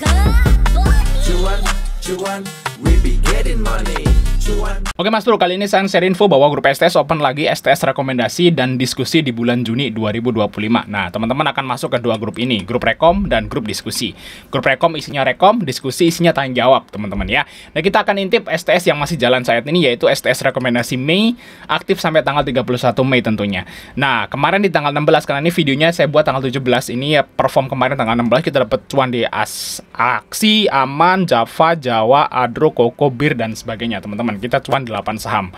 Cuan, cuan, we be getting money. Cuan. Oke Mas Bro, kali ini saya share info bahwa grup STS open lagi STS rekomendasi dan diskusi di bulan Juni 2025. Nah, teman-teman akan masuk ke dua grup ini, grup rekom dan grup diskusi. Grup rekom isinya rekom, diskusi isinya tanya jawab, teman-teman ya. Nah, kita akan intip STS yang masih jalan saat ini, yaitu STS rekomendasi Mei, aktif sampai tanggal 31 Mei tentunya. Nah, kemarin di tanggal 16, karena ini videonya saya buat tanggal 17, ini ya perform kemarin tanggal 16, kita dapat cuan di Aksi, Aman, Java, Jawa, Adro, Koko, Bir, dan sebagainya, teman-teman. Kita cuan 8 saham.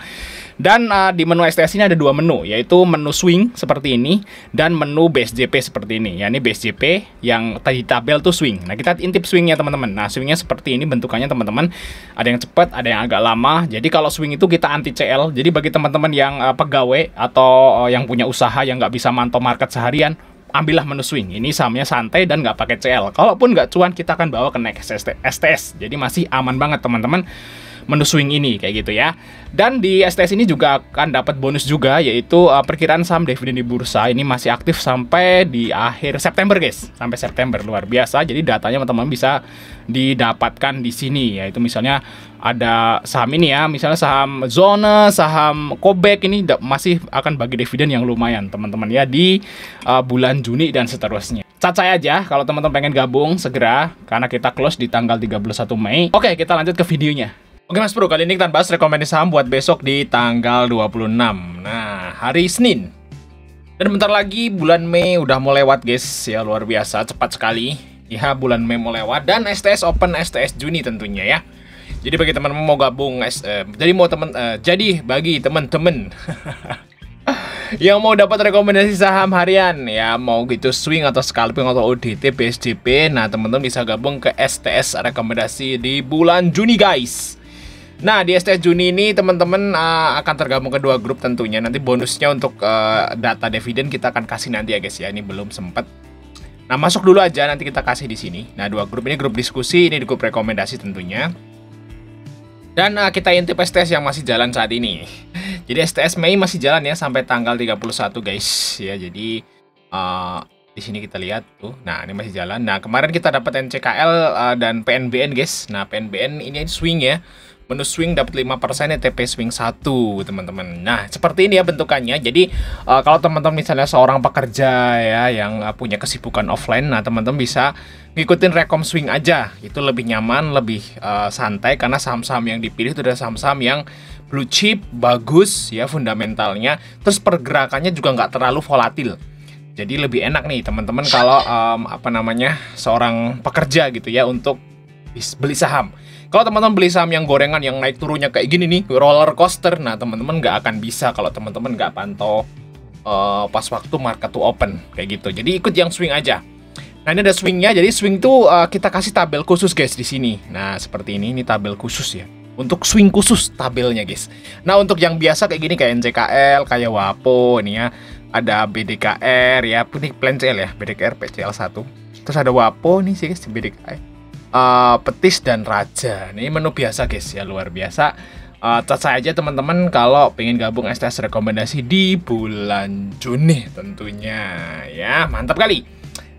Dan di menu STS ini ada dua menu, yaitu menu swing seperti ini dan menu base JP seperti ini. Ya, ini base JP yang tadi tabel tuh swing. Nah, kita intip swingnya teman-teman. Nah, swingnya seperti ini bentukannya teman-teman. Ada yang cepat, ada yang agak lama. Jadi kalau swing itu kita anti CL. Jadi bagi teman-teman yang pegawai atau yang punya usaha yang nggak bisa mantau market seharian, ambillah menu swing. Ini sahamnya santai dan nggak pakai CL. Kalaupun nggak cuan, kita akan bawa ke next STS. Jadi masih aman banget teman-teman menu swing ini kayak gitu ya. Dan di STS ini juga akan dapat bonus juga, yaitu perkiraan saham dividen di bursa ini masih aktif sampai di akhir September guys, sampai September, luar biasa. Jadi datanya teman-teman bisa didapatkan di sini, yaitu misalnya ada saham ini ya, misalnya saham Zona, saham Kobek ini masih akan bagi dividen yang lumayan teman-teman ya di bulan Juni dan seterusnya. Cacai aja kalau teman-teman pengen gabung segera, karena kita close di tanggal 31 Mei. Oke, kita lanjut ke videonya. Oke Mas Bro, kali ini kita bahas rekomendasi saham buat besok di tanggal 26. Nah, hari Senin. Dan bentar lagi bulan Mei udah mau lewat guys. Ya, luar biasa, cepat sekali. Ya, bulan Mei mau lewat. Dan STS open STS Juni tentunya ya. Jadi bagi teman-teman mau gabung, jadi bagi teman-teman yang mau dapat rekomendasi saham harian, ya mau gitu swing atau scalping atau ODT, BSJP, nah teman-teman bisa gabung ke STS rekomendasi di bulan Juni guys. Nah, di STS Juni ini teman-teman akan tergabung ke dua grup tentunya. Nanti bonusnya untuk data dividen kita akan kasih nanti ya guys ya. Ini belum sempat. Nah, masuk dulu aja, nanti kita kasih di sini. Nah, dua grup ini grup diskusi, ini grup rekomendasi tentunya. Dan kita intip STS yang masih jalan saat ini. Jadi STS Mei masih jalan ya sampai tanggal 31 guys ya. Jadi di sini kita lihat tuh. Nah, ini masih jalan. Nah, kemarin kita dapat NCKL dan PNBN guys. Nah, PNBN ini swing ya. Menu swing dapat 5%, TP swing 1 teman-teman. Nah, seperti ini ya bentukannya. Jadi kalau teman-teman misalnya seorang pekerja ya yang punya kesibukan offline, nah teman-teman bisa ngikutin rekom swing aja. Itu lebih nyaman, lebih santai, karena saham-saham yang dipilih itu adalah saham-saham yang blue chip, bagus ya fundamentalnya. Terus pergerakannya juga nggak terlalu volatil. Jadi lebih enak nih teman-teman kalau seorang pekerja gitu ya untuk beli saham. Kalau teman-teman beli saham yang gorengan yang naik turunnya kayak gini nih, roller coaster, nah teman-teman nggak akan bisa kalau teman-teman nggak pantau pas waktu market to open kayak gitu. Jadi ikut yang swing aja. Nah, ini ada swingnya. Jadi swing tuh kita kasih tabel khusus guys di sini. Nah, seperti ini tabel khusus ya. Untuk swing khusus tabelnya guys. Nah, untuk yang biasa kayak gini kayak NCKL, kayak WAPO ini ya. Ada BDKR ya, ini plan CL ya, BDKR PCL 1. Terus ada WAPO nih sih guys, BDKR. Petis dan Raja. Ini menu biasa guys ya, luar biasa. Cacai aja teman-teman kalau pengen gabung STS rekomendasi di bulan Juni tentunya ya, mantap kali.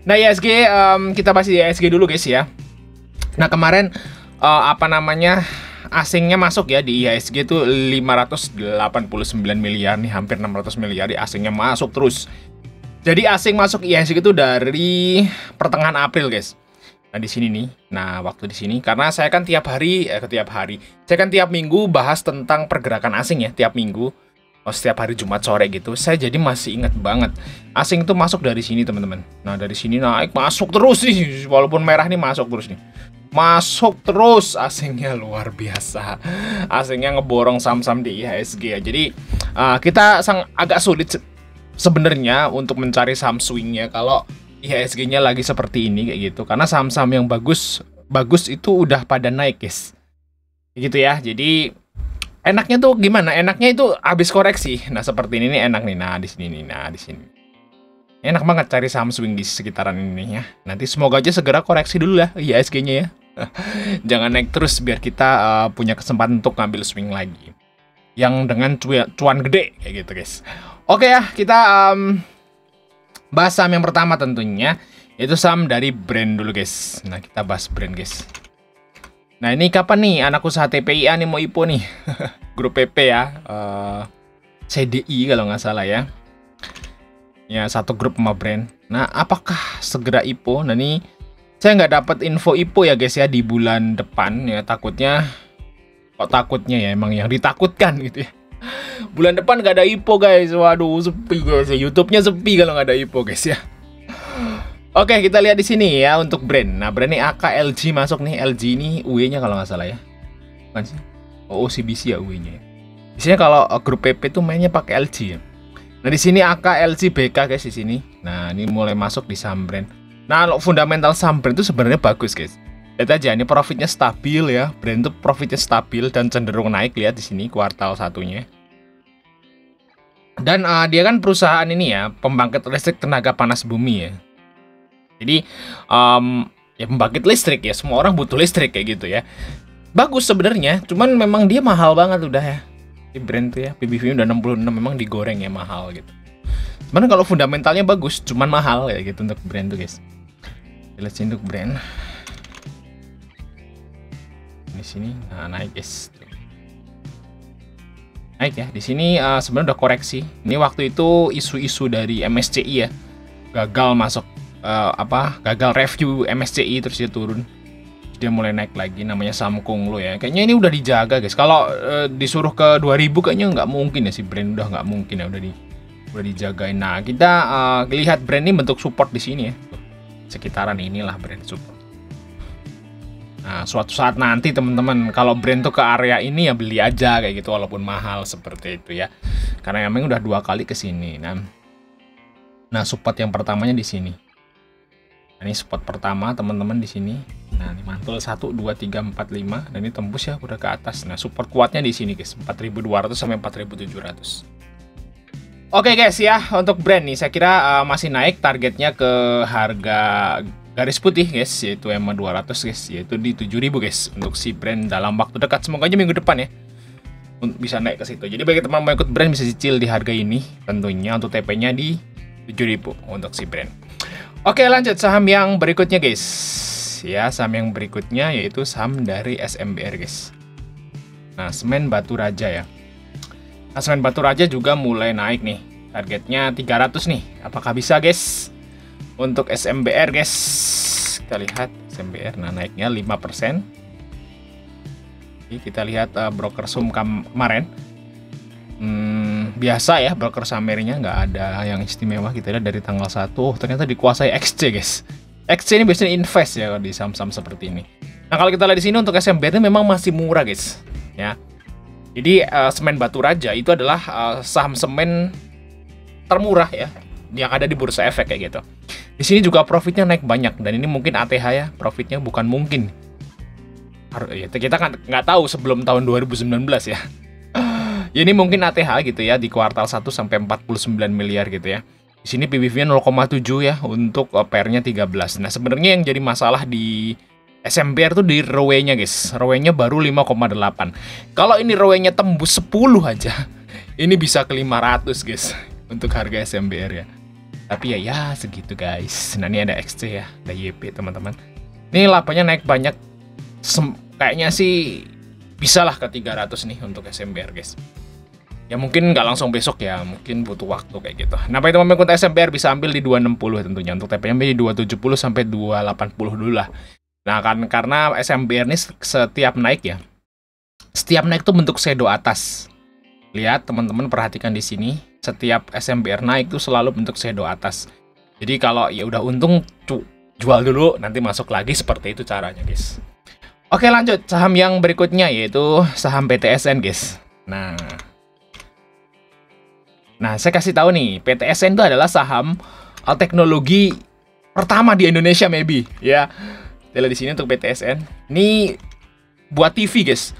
Nah, ISG kita bahas ISG dulu guys ya. Nah, kemarin asingnya masuk ya di IHSG itu 589 miliar nih, hampir 600 miliar di asingnya masuk terus. Jadi asing masuk IHSG itu dari pertengahan April guys. Nah, di sini nih. Nah, waktu di sini karena saya kan tiap minggu bahas tentang pergerakan asing ya, tiap minggu. Setiap hari Jumat sore gitu. Saya jadi masih ingat banget. Asing itu masuk dari sini, teman-teman. Nah, dari sini naik, masuk terus nih. Walaupun merah nih masuk terus nih. Masuk terus asingnya, luar biasa. Asingnya ngeborong saham-saham di IHSG ya. Jadi, kita agak sulit sebenarnya untuk mencari saham swingnya kalau IHSG-nya lagi seperti ini kayak gitu, karena saham-saham yang bagus itu udah pada naik guys, gitu ya. Jadi enaknya tuh gimana? Enaknya itu habis koreksi. Nah, seperti ini nih enak nih. Nah, di sini nih. Nah, di sini enak banget cari saham swing di sekitaran ini ya. Nanti semoga aja segera koreksi dulu lah IHSG-nya ya. Jangan naik terus biar kita punya kesempatan untuk ngambil swing lagi yang dengan cuan gede kayak gitu guys. Oke ya, kita bahas saham yang pertama tentunya, Itu saham dari brand dulu guys. Nah kita bahas brand guys. Nah ini kapan nih anak usaha TPIA nih mau IPO nih? Grup PP ya, CDI kalau nggak salah ya. Ya satu grup sama brand. Nah apakah segera IPO? Nah ini saya nggak dapat info IPO ya guys ya di bulan depan ya, takutnya ya emang yang ditakutkan gitu ya. Bulan depan nggak ada IPO guys, waduh sepi guys ya, YouTube-nya sepi kalau nggak ada IPO guys ya. Oke kita lihat di sini ya untuk brand. Nah brand ini AKLG masuk nih, LG ini UE-nya kalau nggak salah ya. Bukan sih? Oh OCBC ya UE-nya. Di sini kalau grup PP tuh mainnya pakai LG ya. Nah di sini AKLG BK guys di sini. Nah ini mulai masuk di saham brand. Nah fundamental saham brand itu sebenarnya bagus guys. Lihat aja ini profitnya stabil ya. Brand itu profitnya stabil dan cenderung naik, lihat di sini kuartal satunya. Dan dia kan perusahaan ini ya, pembangkit listrik tenaga panas bumi ya. Jadi ya pembangkit listrik ya, semua orang butuh listrik kayak gitu ya. Bagus sebenarnya, cuman memang dia mahal banget udah ya. Di brand tuh ya, PBV udah 66, memang digoreng ya mahal gitu. Cuman kalau fundamentalnya bagus, cuman mahal ya gitu untuk brand tuh guys. Lihat sini untuk brand. Di sini nah naik guys. Naik ya. Di sini sebenarnya udah koreksi. Ini waktu itu isu-isu dari MSCI ya. Gagal masuk gagal review MSCI terus dia turun. Dia mulai naik lagi, namanya Samkung lo ya. Kayaknya ini udah dijaga guys. Kalau disuruh ke 2000 kayaknya nggak mungkin ya, si brand udah nggak mungkin ya, udah dijagain. Nah, kita lihat brand ini bentuk support di sini ya. Sekitaran inilah brand support. Nah, suatu saat nanti teman-teman kalau brand tuh ke area ini ya beli aja kayak gitu walaupun mahal seperti itu ya. Karena memang udah 2 kali ke sini. Nah, support yang pertamanya di sini. Nah, ini support pertama teman-teman di sini. Nah, ini mantul 1 2 3 4 5 dan ini tembus ya udah ke atas. Nah, support kuatnya di sini guys, 4.200 sampai 4.700. Oke guys ya, untuk brand nih saya kira masih naik, targetnya ke harga garis putih guys, yaitu EMA 200 guys, yaitu di 7.000 guys untuk si brand dalam waktu dekat. Semoga aja minggu depan ya bisa naik ke situ. Jadi bagi teman mau ikut brand bisa cicil di harga ini, tentunya untuk TP-nya di 7.000 untuk si brand. Oke lanjut saham yang berikutnya guys. Ya saham yang berikutnya yaitu saham dari SMBR guys. Nah semen batu raja ya. Nah semen batu raja juga mulai naik nih. Targetnya 300 nih. Apakah bisa guys? Untuk SMBR guys. Kita lihat SMBR. Nah naiknya 5%. Oke, kita lihat broker sum kemarin. Biasa ya broker samernya, nggak ada yang istimewa. Kita lihat dari tanggal 1 ternyata dikuasai XC guys. XC ini biasanya invest ya di saham-saham seperti ini. Nah kalau kita lihat di sini untuk SMBR ini memang masih murah guys ya. Jadi semen batu raja itu adalah saham semen termurah ya yang ada di bursa efek kayak gitu. Di sini juga profitnya naik banyak dan ini mungkin ATH ya, profitnya bukan mungkin. Kita kan nggak tahu sebelum tahun 2019 ya. Ya ini mungkin ATH gitu ya di kuartal 1 sampai 49 miliar gitu ya. Di sini PBV-nya 0,7 ya untuk PR-nya 13. Nah, sebenarnya yang jadi masalah di SMBR tuh di ROE-nya guys. ROE-nya baru 5,8. Kalau ini ROE-nya tembus 10 aja, ini bisa ke 500 guys untuk harga SMBR ya. Tapi ya segitu guys. Nah, ini ada XC ya, ada YP teman-teman. Ini labanya naik banyak. Kayaknya sih bisalah ke 300 nih untuk SMBR guys. Ya mungkin nggak langsung besok ya, mungkin butuh waktu kayak gitu. Nah, bagi teman-teman ikut SMBR bisa ambil di 260 tentunya. Untuk TP-nya di 270 sampai 280 dulu lah. Nah, kan karena SMBR ini setiap naik ya. Setiap naik tuh bentuk shadow atas. Lihat teman-teman perhatikan di sini, setiap SMBR naik tuh selalu bentuk shadow atas. Jadi kalau ya udah untung jual dulu, nanti masuk lagi, seperti itu caranya, guys. Oke, lanjut saham yang berikutnya yaitu saham PTSN, guys. Nah, saya kasih tahu nih, PTSN itu adalah saham teknologi pertama di Indonesia maybe, ya. Kita lihat di sini untuk PTSN. Ini buat TV, guys.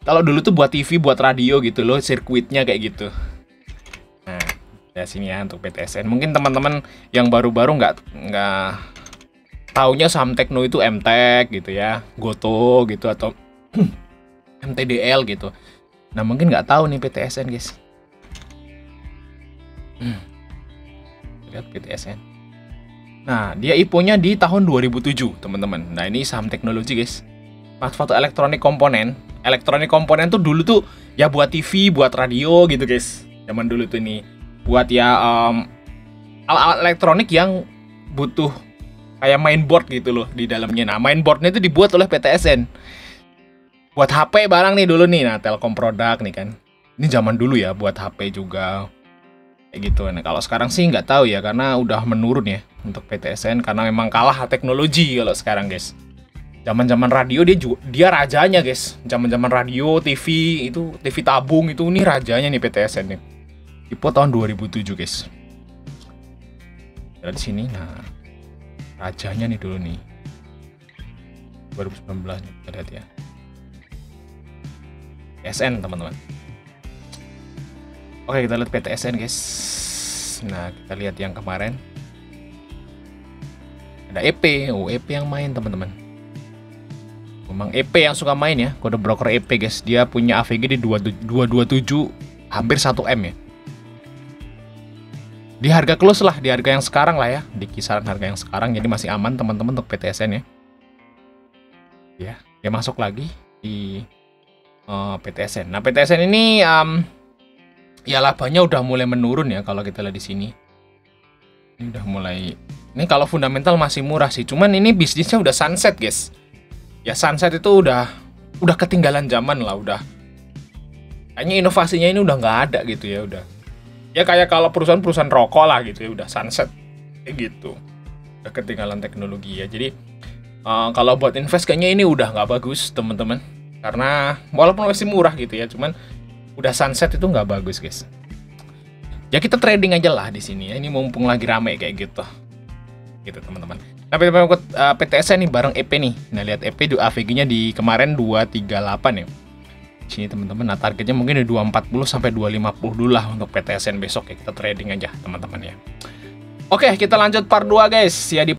Kalau dulu tuh buat TV, buat radio gitu loh, sirkuitnya kayak gitu. Nah, ya sini ya untuk PTSN. Mungkin teman-teman yang baru-baru nggak taunya saham tekno itu MTEK gitu ya, Goto gitu atau MTDL gitu. Nah, mungkin nggak tahu nih PTSN, guys. Lihat PTSN. Nah, dia IPO-nya di tahun 2007, teman-teman. Nah, ini saham teknologi, guys. Manufaktur elektronik komponen. Elektronik komponen tuh dulu tuh ya buat TV, buat radio gitu, guys. Zaman dulu tuh ini buat ya alat-alat elektronik yang butuh kayak mainboard gitu loh di dalamnya. Nah, mainboardnya itu dibuat oleh PTSN. Buat HP barang nih dulu nih. Nah, Telkom produk nih kan. Ini zaman dulu ya, buat HP juga. Kayak gitu. Nah, kalau sekarang sih nggak tahu ya, karena udah menurun ya untuk PTSN, karena memang kalah teknologi kalau sekarang, guys. Zaman-zaman radio dia rajanya, guys. Zaman-zaman radio, TV itu, TV tabung itu nih rajanya nih PTSN nih. IPO tahun 2007, guys. Dari sini, nah rajanya nih dulu nih 2019 nih, kita lihat ya. PTSN, teman-teman. Oke, kita lihat PTSN, guys. Nah, kita lihat yang kemarin ada EP. Oh, EP yang main, teman-teman. Memang EP yang suka main ya, kode broker EP, guys. Dia punya AVG di 227, hampir 1M ya. Di harga close lah, di harga yang sekarang lah ya, di kisaran harga yang sekarang, jadi masih aman teman-teman untuk PTSN ya. Ya, dia masuk lagi di PTSN. Nah, PTSN ini ya labanya udah mulai menurun ya kalau kita lihat di sini. Ini udah mulai. Ini kalau fundamental masih murah sih, cuman ini bisnisnya udah sunset, guys. Ya sunset itu udah ketinggalan zaman lah, udah. Kayaknya inovasinya ini udah nggak ada gitu ya, udah. Ya kayak kalau perusahaan-perusahaan rokok lah gitu ya, udah sunset kayak gitu. Udah ketinggalan teknologi ya. Jadi kalau buat invest kayaknya ini udah nggak bagus, teman-teman. Karena walaupun masih murah gitu ya, cuman udah sunset itu nggak bagus, guys. Ya kita trading aja lah di sini ya. Ini mumpung lagi rame kayak gitu. Gitu, teman-teman. Nah, PTSN nih bareng EP nih. Nah, lihat EP di AVG-nya di kemarin 238 ya. Di sini, teman-teman. Nah, targetnya mungkin di 240 sampai 250 dulu lah untuk PTSN besok ya. Kita trading aja, teman-teman ya. Oke, kita lanjut part 2, guys. Ya, di